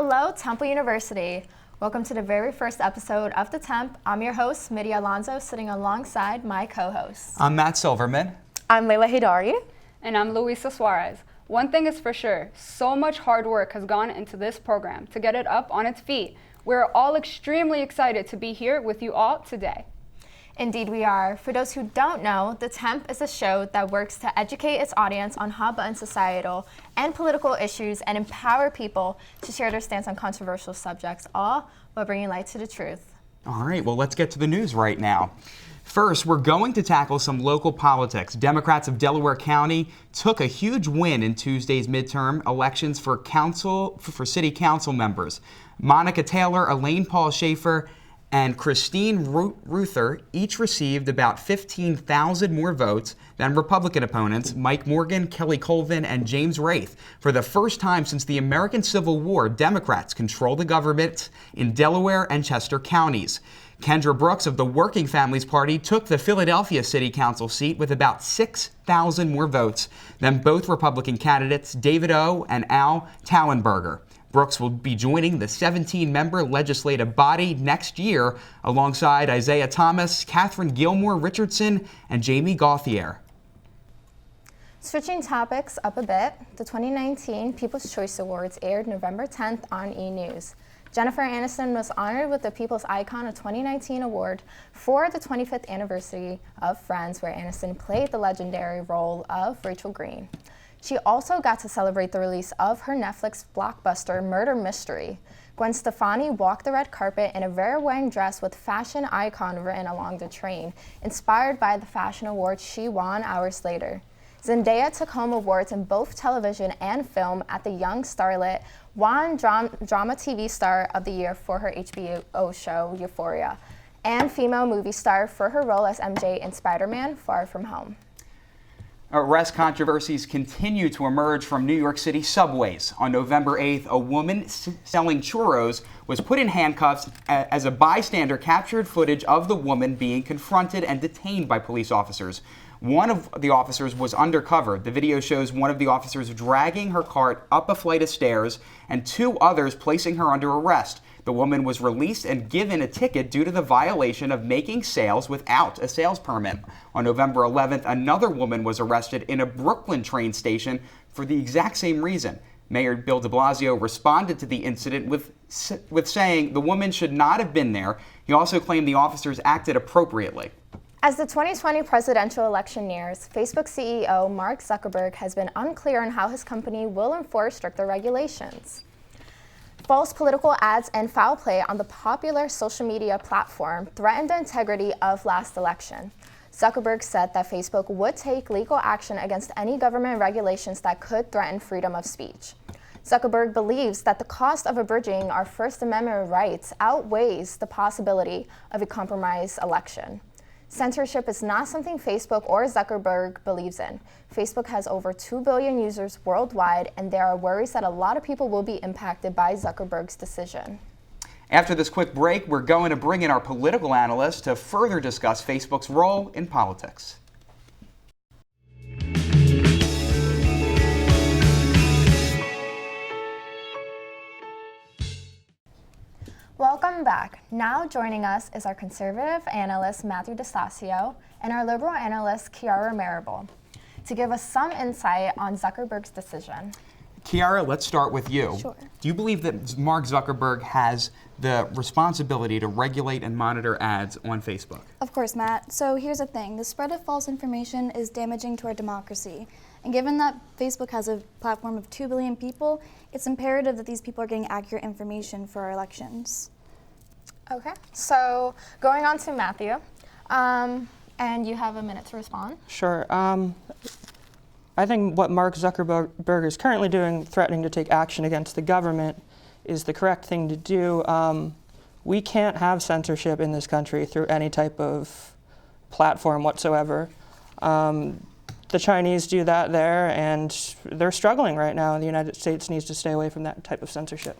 Hello, Temple University. Welcome to the very first episode of The Temp. I'm your host, Midi Alonso, sitting alongside my co-host. I'm Matt Silverman. I'm Layla Hidari. And I'm Luisa Suarez. One thing is for sure, so much hard work has gone into this program to get it up on its feet. We're all extremely excited to be here with you all today. Indeed we are. For those who don't know, The Temp is a show that works to educate its audience on hot-button societal and political issues and empower people to share their stance on controversial subjects, all while bringing light to the truth. All right, well, let's get to the news right now. First, we're going to tackle some local politics. Democrats of Delaware County took a huge win in Tuesday's midterm elections for city council members. Monica Taylor, Elaine Paul Schaefer, and Christine Ruther each received about 15,000 more votes than Republican opponents Mike Morgan, Kelly Colvin, and James Wraith. For the first time since the American Civil War, Democrats control the government in Delaware and Chester counties. Kendra Brooks of the Working Families Party took the Philadelphia City Council seat with about 6,000 more votes than both Republican candidates David O. and Al Tauenberger. Brooks will be joining the 17-member legislative body next year alongside Isaiah Thomas, Catherine Gilmore Richardson, and Jamie Gauthier. Switching topics up a bit, the 2019 People's Choice Awards aired November 10th on E! News. Jennifer Aniston was honored with the People's Icon of 2019 award for the 25th anniversary of Friends, where Aniston played the legendary role of Rachel Green. She also got to celebrate the release of her Netflix blockbuster Murder Mystery. Gwen Stefani walked the red carpet in a very wedding dress with fashion icon written along the train, inspired by the fashion awards she won hours later. Zendaya took home awards in both television and film at the Young Starlet, won Drama TV Star of the Year for her HBO show Euphoria, and Female Movie Star for her role as MJ in Spider-Man: Far From Home. Arrest controversies continue to emerge from New York City subways. On November 8th, a woman selling churros was put in handcuffs as a bystander captured footage of the woman being confronted and detained by police officers. One of the officers was undercover. The video shows one of the officers dragging her cart up a flight of stairs and two others placing her under arrest. The woman was released and given a ticket due to the violation of making sales without a sales permit. On November 11th, another woman was arrested in a Brooklyn train station for the exact same reason. Mayor Bill de Blasio responded to the incident with saying the woman should not have been there. He also claimed the officers acted appropriately. As the 2020 presidential election nears, Facebook CEO Mark Zuckerberg has been unclear on how his company will enforce stricter regulations. False political ads and foul play on the popular social media platform threatened the integrity of last election. Zuckerberg said that Facebook would take legal action against any government regulations that could threaten freedom of speech. Zuckerberg believes that the cost of abridging our First Amendment rights outweighs the possibility of a compromised election. Censorship is not something Facebook or Zuckerberg believes in. Facebook has over 2 billion users worldwide, and there are worries that a lot of people will be impacted by Zuckerberg's decision. After this quick break, we're going to bring in our political analyst to further discuss Facebook's role in politics. Welcome back. Now joining us is our conservative analyst, Matthew DeStasio, and our liberal analyst, Kiara Marable, to give us some insight on Zuckerberg's decision. Kiara, let's start with you. Sure. Do you believe that Mark Zuckerberg has the responsibility to regulate and monitor ads on Facebook? Of course, Matt. So here's the thing. The spread of false information is damaging to our democracy. And given that Facebook has a platform of 2 billion people, it's imperative that these people are getting accurate information for our elections. Okay, so going on to Matthew, and you have a minute to respond. Sure. I think what Mark Zuckerberg is currently doing, threatening to take action against the government, is the correct thing to do. We can't have censorship in this country through any type of platform whatsoever. The Chinese do that there, and they're struggling right now. The United States needs to stay away from that type of censorship.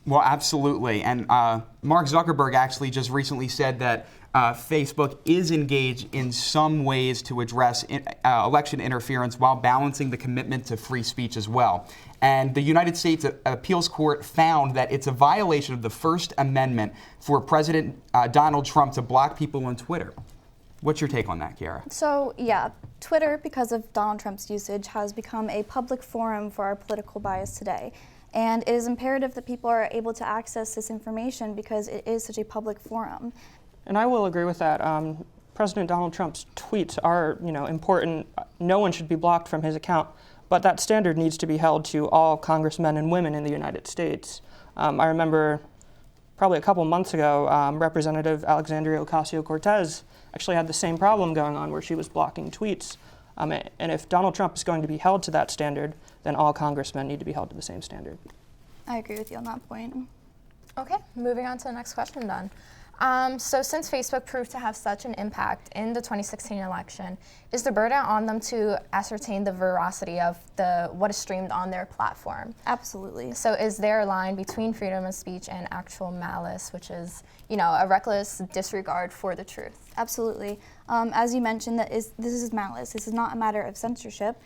Well, absolutely. And Mark Zuckerberg actually just recently said that Facebook is engaged in some ways to address election interference while balancing the commitment to free speech as well. And the United States Appeals Court found that it's a violation of the First Amendment for President Donald Trump to block people on Twitter. What's your take on that, Kiara? So, yeah, Twitter, because of Donald Trump's usage, has become a public forum for our political bias today. And it is imperative that people are able to access this information because it is such a public forum. And I will agree with that. President Donald Trump's tweets are, important. No one should be blocked from his account, but that standard needs to be held to all congressmen and women in the United States. I remember probably a couple months ago, Representative Alexandria Ocasio-Cortez actually had the same problem going on where she was blocking tweets. And if Donald Trump is going to be held to that standard, then all congressmen need to be held to the same standard. I agree with you on that point. Okay, moving on to the next question then. So since Facebook proved to have such an impact in the 2016 election, is the burden on them to ascertain the veracity of what is streamed on their platform? Absolutely. So is there a line between freedom of speech and actual malice, which is, a reckless disregard for the truth? Absolutely. As you mentioned, this is malice. This is not a matter of censorship.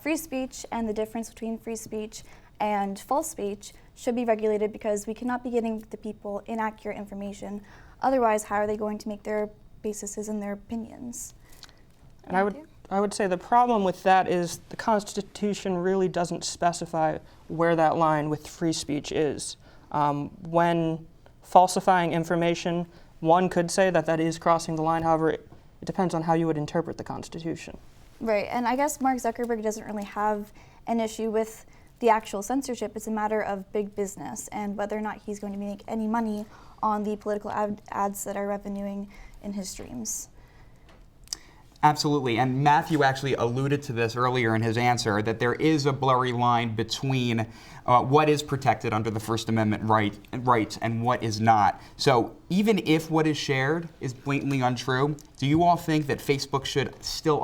Free speech and the difference between free speech and false speech should be regulated because we cannot be giving the people inaccurate information. Otherwise, how are they going to make their bases and their opinions? And I would say the problem with that is the Constitution really doesn't specify where that line with free speech is. When falsifying information, one could say that is crossing the line. However, it depends on how you would interpret the Constitution. Right, and I guess Mark Zuckerberg doesn't really have an issue with the actual censorship. It's a matter of big business and whether or not he's going to make any money on the political ads that are revenuing in his streams. Absolutely, and Matthew actually alluded to this earlier in his answer, that there is a blurry line between what is protected under the First Amendment rights and what is not. So even if what is shared is blatantly untrue, do you all think that Facebook should still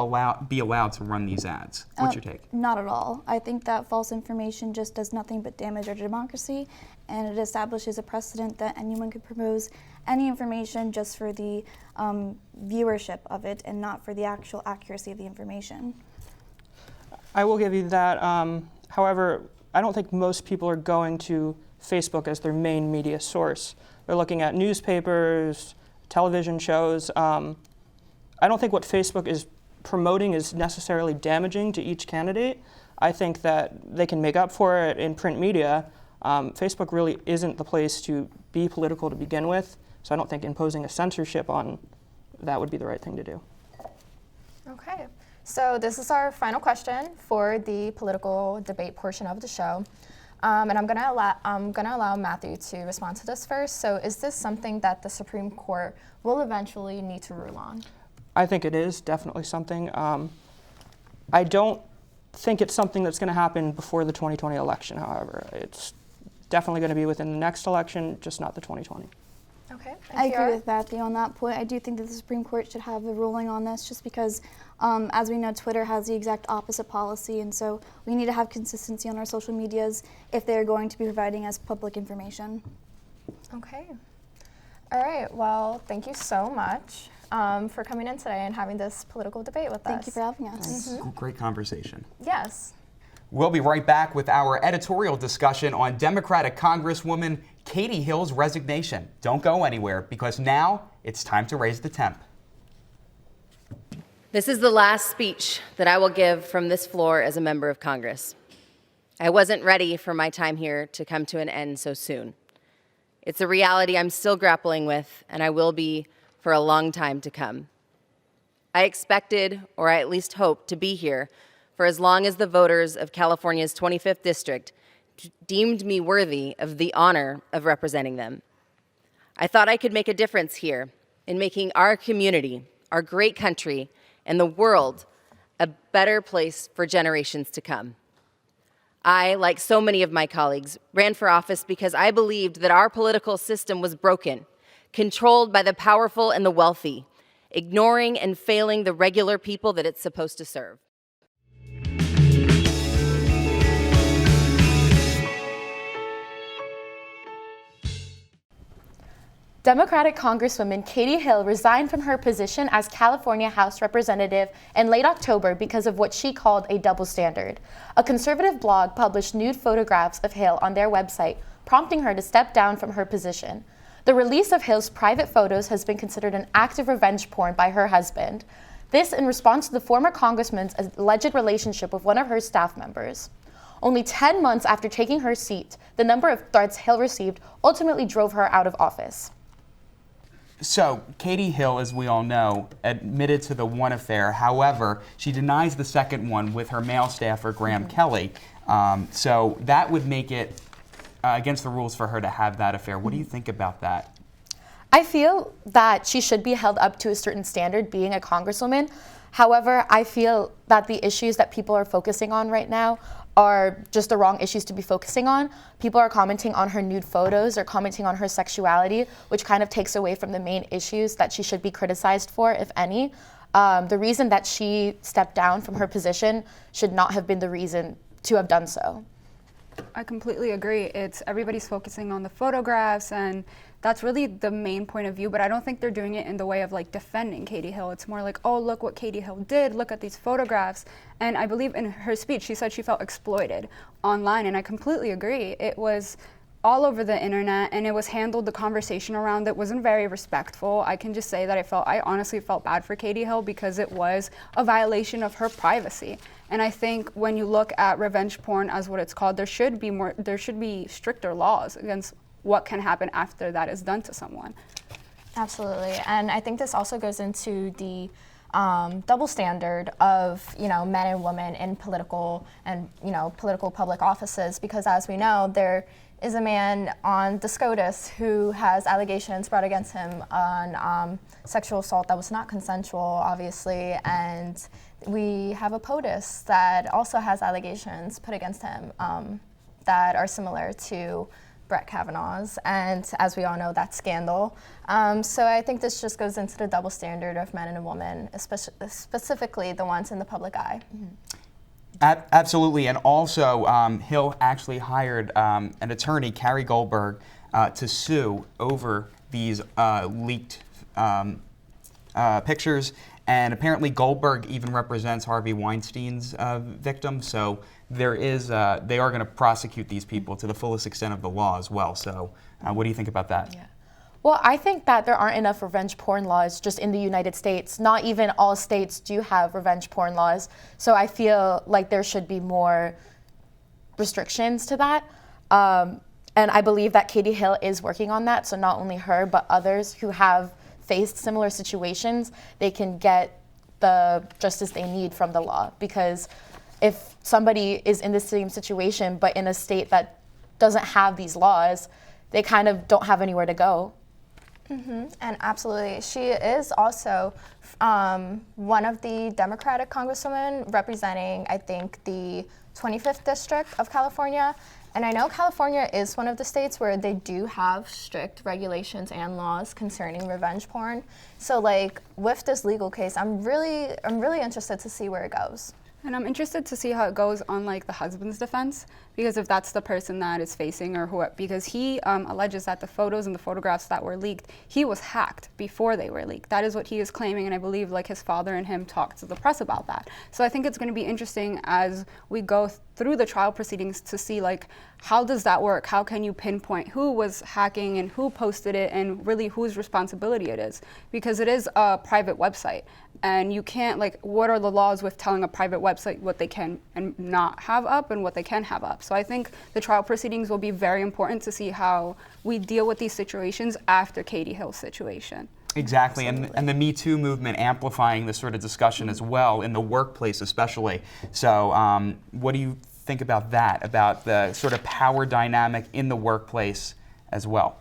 be allowed to run these ads? What's your take? Not at all. I think that false information just does nothing but damage our democracy, and it establishes a precedent that anyone could propose any information just for the viewership of it and not for the actual accuracy of the information. I will give you that. However, I don't think most people are going to Facebook as their main media source. They're looking at newspapers, television shows. I don't think what Facebook is promoting is necessarily damaging to each candidate. I think that they can make up for it in print media. Facebook really isn't the place to be political to begin with, so I don't think imposing a censorship on that would be the right thing to do. Okay, so this is our final question for the political debate portion of the show. And I'm gonna allow Matthew to respond to this first. So is this something that the Supreme Court will eventually need to rule on? I think it is definitely something. I don't think it's something that's going to happen before the 2020 election, however. It's definitely going to be within the next election, just not the 2020. Okay. I agree with Matthew on that point. I do think that the Supreme Court should have a ruling on this just because, as we know, Twitter has the exact opposite policy, and so we need to have consistency on our social medias if they're going to be providing us public information. Okay. All right. Well, thank you so much for coming in today and having this political debate with us. Thank you for having us. Great conversation. Yes. We'll be right back with our editorial discussion on Democratic Congresswoman Katie Hill's resignation. Don't go anywhere, because now it's time to raise the temp. This is the last speech that I will give from this floor as a member of Congress. I wasn't ready for my time here to come to an end so soon. It's a reality I'm still grappling with, and I will be for a long time to come. I expected, or I at least hoped, to be here for as long as the voters of California's 25th District deemed me worthy of the honor of representing them. I thought I could make a difference here in making our community, our great country, and the world a better place for generations to come. I, like so many of my colleagues, ran for office because I believed that our political system was broken, controlled by the powerful and the wealthy, ignoring and failing the regular people that it's supposed to serve. Democratic Congresswoman Katie Hill resigned from her position as California House Representative in late October because of what she called a double standard. A conservative blog published nude photographs of Hill on their website, prompting her to step down from her position. The release of Hill's private photos has been considered an act of revenge porn by her husband. This in response to the former congressman's alleged relationship with one of her staff members. Only 10 months after taking her seat, the number of threats Hill received ultimately drove her out of office. So, Katie Hill, as we all know, admitted to the one affair. However, she denies the second one with her male staffer, Graham Kelly. So that would make it against the rules for her to have that affair. What do you think about that? I feel that she should be held up to a certain standard being a congresswoman. However, I feel that the issues that people are focusing on right now are just the wrong issues to be focusing on. People are commenting on her nude photos or commenting on her sexuality, which kind of takes away from the main issues that she should be criticized for, if any. The reason that she stepped down from her position should not have been the reason to have done so. I completely agree. It's everybody's focusing on the photographs, and that's really the main point of view, but I don't think they're doing it in the way of like defending Katie Hill. It's more like, oh, look what Katie Hill did, look at these photographs. And I believe in her speech, she said she felt exploited online, and I completely agree. It was all over the internet, and it was handled, the conversation around it wasn't very respectful. I can just say that I honestly felt bad for Katie Hill because it was a violation of her privacy. And I think when you look at revenge porn as what it's called, there should be stricter laws against what can happen after that is done to someone. Absolutely, and I think this also goes into the double standard of men and women in political and political public offices, because as we know, there is a man on the SCOTUS who has allegations brought against him on sexual assault that was not consensual, obviously, and we have a POTUS that also has allegations put against him that are similar to Brett Kavanaugh's, and as we all know, that's scandal. So I think this just goes into the double standard of men and women, specifically the ones in the public eye. Absolutely, and also Hill actually hired an attorney, Carrie Goldberg, to sue over these leaked pictures. And apparently Goldberg even represents Harvey Weinstein's victim, so they are going to prosecute these people to the fullest extent of the law as well. So what do you think about that? Yeah. Well, I think that there aren't enough revenge porn laws just in the United States. Not even all states do have revenge porn laws. So I feel like there should be more restrictions to that. And I believe that Katie Hill is working on that. So not only her, but others who have faced similar situations, they can get the justice they need from the law. Because if somebody is in the same situation, but in a state that doesn't have these laws, they kind of don't have anywhere to go. Mm-hmm. And absolutely. She is also one of the Democratic congresswomen representing, I think, the 25th District of California. And I know California is one of the states where they do have strict regulations and laws concerning revenge porn. So like with this legal case, I'm really interested to see where it goes. And I'm interested to see how it goes on like the husband's defense, because if that's the person that is facing or who, because he alleges that the photos and the photographs that were leaked, he was hacked before they were leaked. That is what he is claiming, and I believe like his father and him talked to the press about that. So I think it's going to be interesting as we go through the trial proceedings to see like how does that work? How can you pinpoint who was hacking and who posted it and really whose responsibility it is? Because it is a private website, and you can't like, what are the laws with telling a private website what they can and not have up and what they can have up? So I think the trial proceedings will be very important to see how we deal with these situations after Katie Hill's situation. Exactly, and the Me Too movement amplifying this sort of discussion as well, in the workplace especially. So what do you think about that, about the sort of power dynamic in the workplace as well?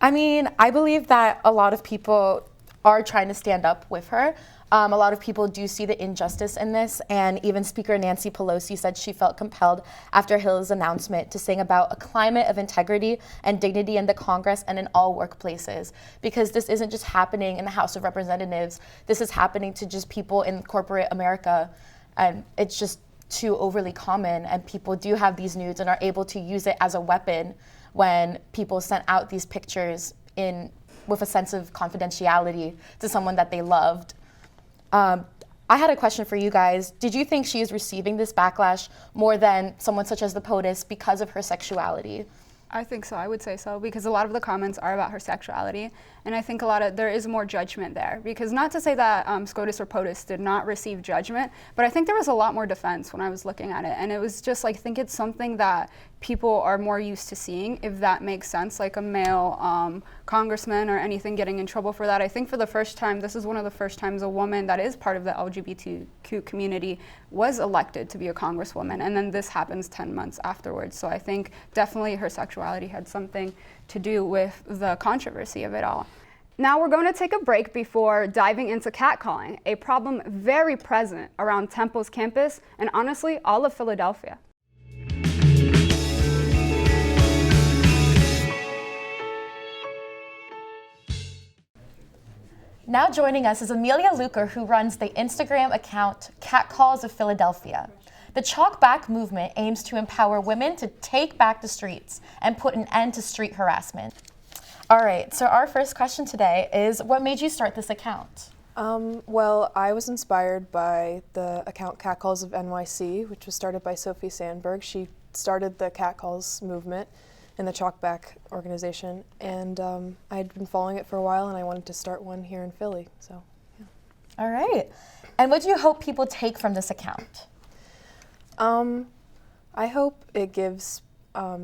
I mean, I believe that a lot of people are trying to stand up with her. A lot of people do see the injustice in this, and even Speaker Nancy Pelosi said she felt compelled after Hill's announcement to sing about a climate of integrity and dignity in the Congress and in all workplaces, because this isn't just happening in the House of Representatives. This is happening to just people in corporate America, and it's just too overly common, and people do have these nudes and are able to use it as a weapon when people sent out these pictures with a sense of confidentiality to someone that they loved. I had a question for you guys. Did you think she is receiving this backlash more than someone such as the POTUS because of her sexuality? I think so. I would say so, because a lot of the comments are about her sexuality, and I think there is more judgment there. Because not to say that SCOTUS or POTUS did not receive judgment, but I think there was a lot more defense when I was looking at it, and it was just like, I think it's something that people are more used to seeing, if that makes sense, like a male congressman or anything getting in trouble for that. I think for the first time, this is one of the first times a woman that is part of the LGBTQ community was elected to be a congresswoman, and then this happens 10 months afterwards. So I think definitely her sexuality had something to do with the controversy of it all. Now we're going to take a break before diving into catcalling, a problem very present around Temple's campus and honestly all of Philadelphia. Now joining us is Amelia Luker, who runs the Instagram account Catcalls of Philadelphia. The Chalk Back movement aims to empower women to take back the streets and put an end to street harassment. All right, so our first question today is, what made you start this account? Well, I was inspired by the account Catcalls of NYC, which was started by Sophie Sandberg. She started the Catcalls movement in the Chalk Back organization, and I had been following it for a while, and I wanted to start one here in Philly, so yeah. All right, and what do you hope people take from this account? I hope it gives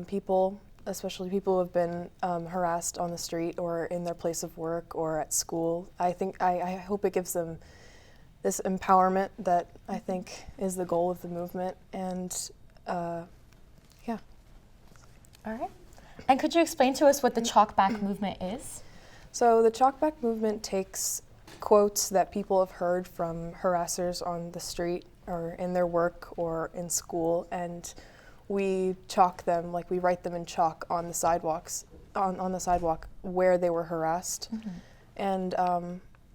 people, especially people who have been harassed on the street or in their place of work or at school, I hope it gives them this empowerment that I think is the goal of the movement, and yeah. All right. And could you explain to us what the Chalk Back movement is? So the Chalk Back movement takes quotes that people have heard from harassers on the street or in their work or in school, and we chalk them, like we write them in chalk on the sidewalks, on the sidewalk where they were harassed. Mm-hmm. And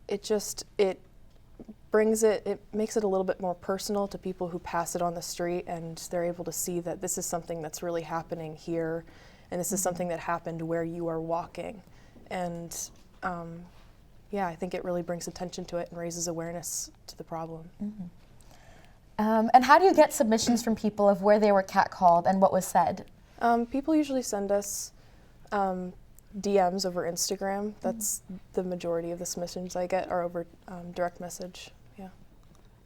it makes it a little bit more personal to people who pass it on the street, and they're able to see that this is something that's really happening here, and this is something that happened where you are walking. And yeah, I think it really brings attention to it and raises awareness to the problem. Mm-hmm. And how do you get submissions from people of where they were catcalled and what was said? People usually send us DMs over Instagram. That's the majority of the submissions I get are over direct message. Yeah.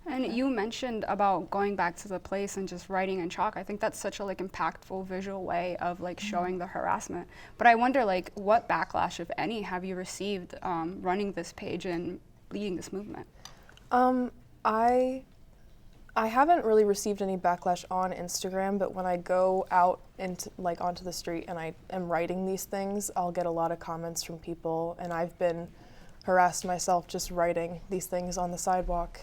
And you mentioned about going back to the place and just writing in chalk. I think that's such a impactful visual way of showing the harassment. But I wonder what backlash, if any, have you received running this page and leading this movement? I haven't really received any backlash on Instagram, but when I go out into onto the street and I am writing these things, I'll get a lot of comments from people, and I've been harassed myself just writing these things on the sidewalk.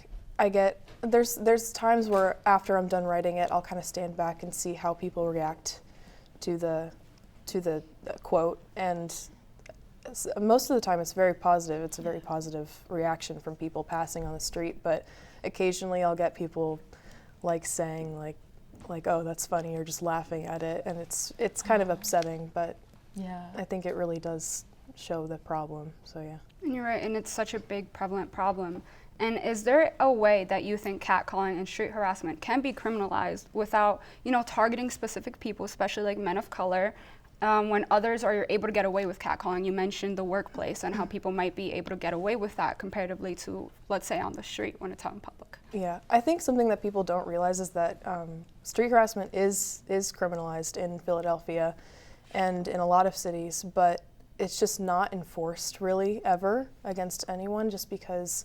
There's times where after I'm done writing it, I'll kind of stand back and see how people react to the quote, and most of the time it's very positive. It's a very positive reaction from people passing on the street, but occasionally I'll get people saying oh, that's funny, or just laughing at it, and it's kind of upsetting, but yeah, I think it really does show the problem, so yeah. And you're right, and it's such a big prevalent problem. And is there a way that you think catcalling and street harassment can be criminalized without, targeting specific people, especially men of color, when others are able to get away with catcalling? You mentioned the workplace and how people might be able to get away with that comparatively to, let's say, on the street when it's out in public. Yeah, I think something that people don't realize is that street harassment is criminalized in Philadelphia and in a lot of cities, but it's just not enforced really ever against anyone, just because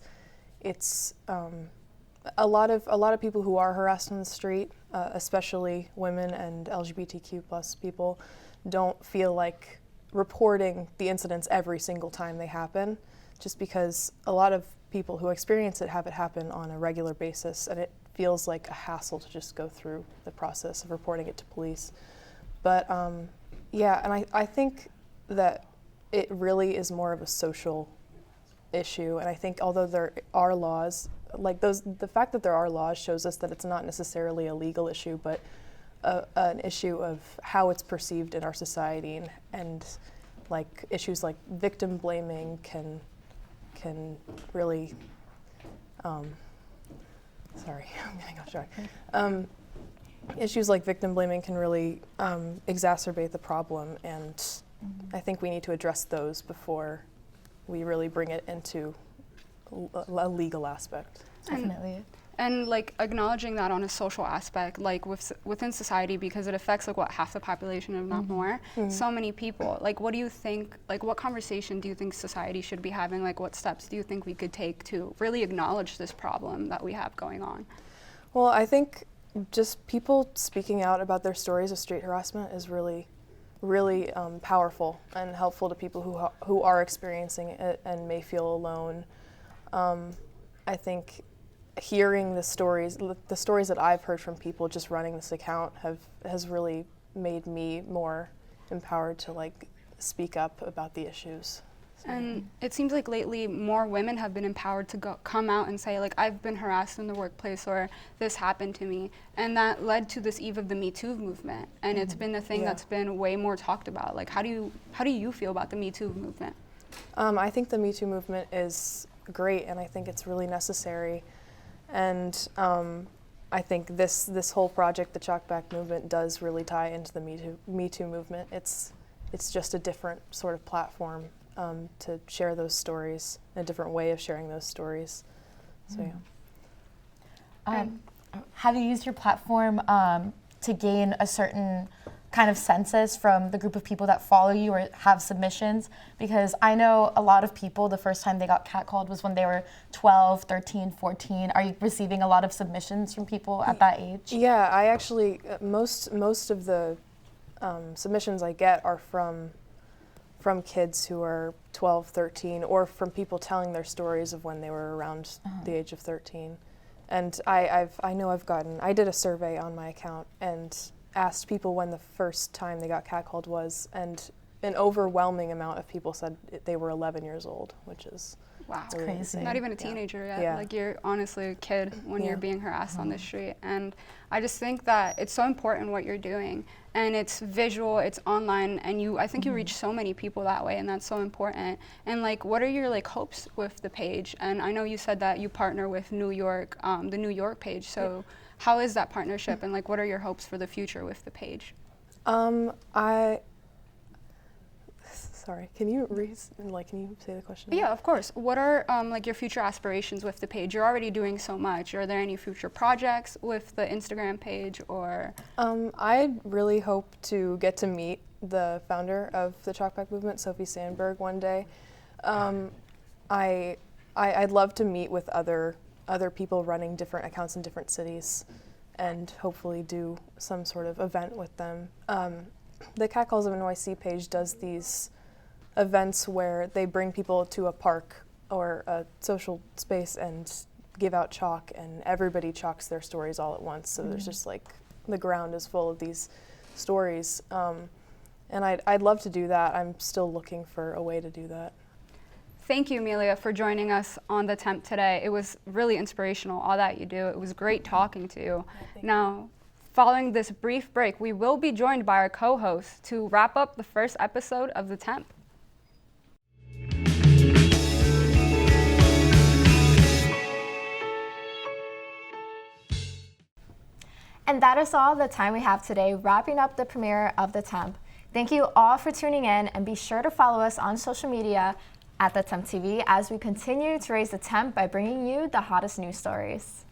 it's a lot of people who are harassed on the street, especially women and LGBTQ plus people, don't feel like reporting the incidents every single time they happen, just because a lot of people who experience it have it happen on a regular basis, and it feels like a hassle to just go through the process of reporting it to police. But yeah, and I think that it really is more of a social issue, and I think although there are laws, the fact that there are laws shows us that it's not necessarily a legal issue, but an issue of how it's perceived in our society, and like issues like victim blaming can really, sorry, I'm getting off track. Issues like victim blaming can really exacerbate the problem, and I think we need to address those before we really bring it into a legal aspect. Definitely. And like acknowledging that on a social aspect, like within society, because it affects like what, half the population, if not more, so many people. Like, what do you think, like what conversation do you think society should be having? Like, what steps do you think we could take to really acknowledge this problem that we have going on? Well, I think just people speaking out about their stories of street harassment is really powerful and helpful to people who are experiencing it and may feel alone. I think hearing the stories that I've heard from people just running this account has really made me more empowered to like speak up about the issues. And it seems like lately more women have been empowered to come out and say, like, I've been harassed in the workplace, or this happened to me. And that led to this eve of the Me Too movement. And it's been a thing that's been way more talked about. Like, how do you feel about the Me Too movement? I think the Me Too movement is great, and I think it's really necessary. And I think this whole project, the Chalk Back movement, does really tie into the Me Too movement. It's just a different sort of platform to share those stories, a different way of sharing those stories. So yeah. Have you used your platform to gain a certain kind of census from the group of people that follow you or have submissions? Because I know a lot of people, the first time they got catcalled was when they were 12, 13, 14. Are you receiving a lot of submissions from people at that age? Yeah, I actually, most of the submissions I get are from kids who are 12, 13, or from people telling their stories of when they were around the age of 13. And I did a survey on my account and asked people when the first time they got catcalled was, and an overwhelming amount of people said they were 11 years old, which is wow, really crazy. insane. Not even a teenager yet. Yeah. Like, you're honestly a kid when you're being harassed on the street. And I just think that it's so important what you're doing. And it's visual, it's online, and I think you reach so many people that way, and that's so important. And like, what are your like hopes with the page? And I know you said that you partner with New York, the New York page. So how is that partnership, and like, what are your hopes for the future with the page? Sorry, can you say the question? Yeah, of course. What are like your future aspirations with the page? You're already doing so much. Are there any future projects with the Instagram page, or? I really hope to get to meet the founder of the Chalk Back movement, Sophie Sandberg, one day. I'd love to meet with other people running different accounts in different cities, and hopefully do some sort of event with them. The Catcalls of NYC page does these events where they bring people to a park or a social space and give out chalk, and everybody chalks their stories all at once. So there's just like, the ground is full of these stories. And I'd love to do that. I'm still looking for a way to do that. Thank you, Amelia, for joining us on the Temp today. It was really inspirational, all that you do. It was great talking to you. Now, following this brief break, we will be joined by our co-host to wrap up the first episode of the Temp. And that is all the time we have today, wrapping up the premiere of The Temp. Thank you all for tuning in, and be sure to follow us on social media at The Temp TV as we continue to raise The Temp by bringing you the hottest news stories.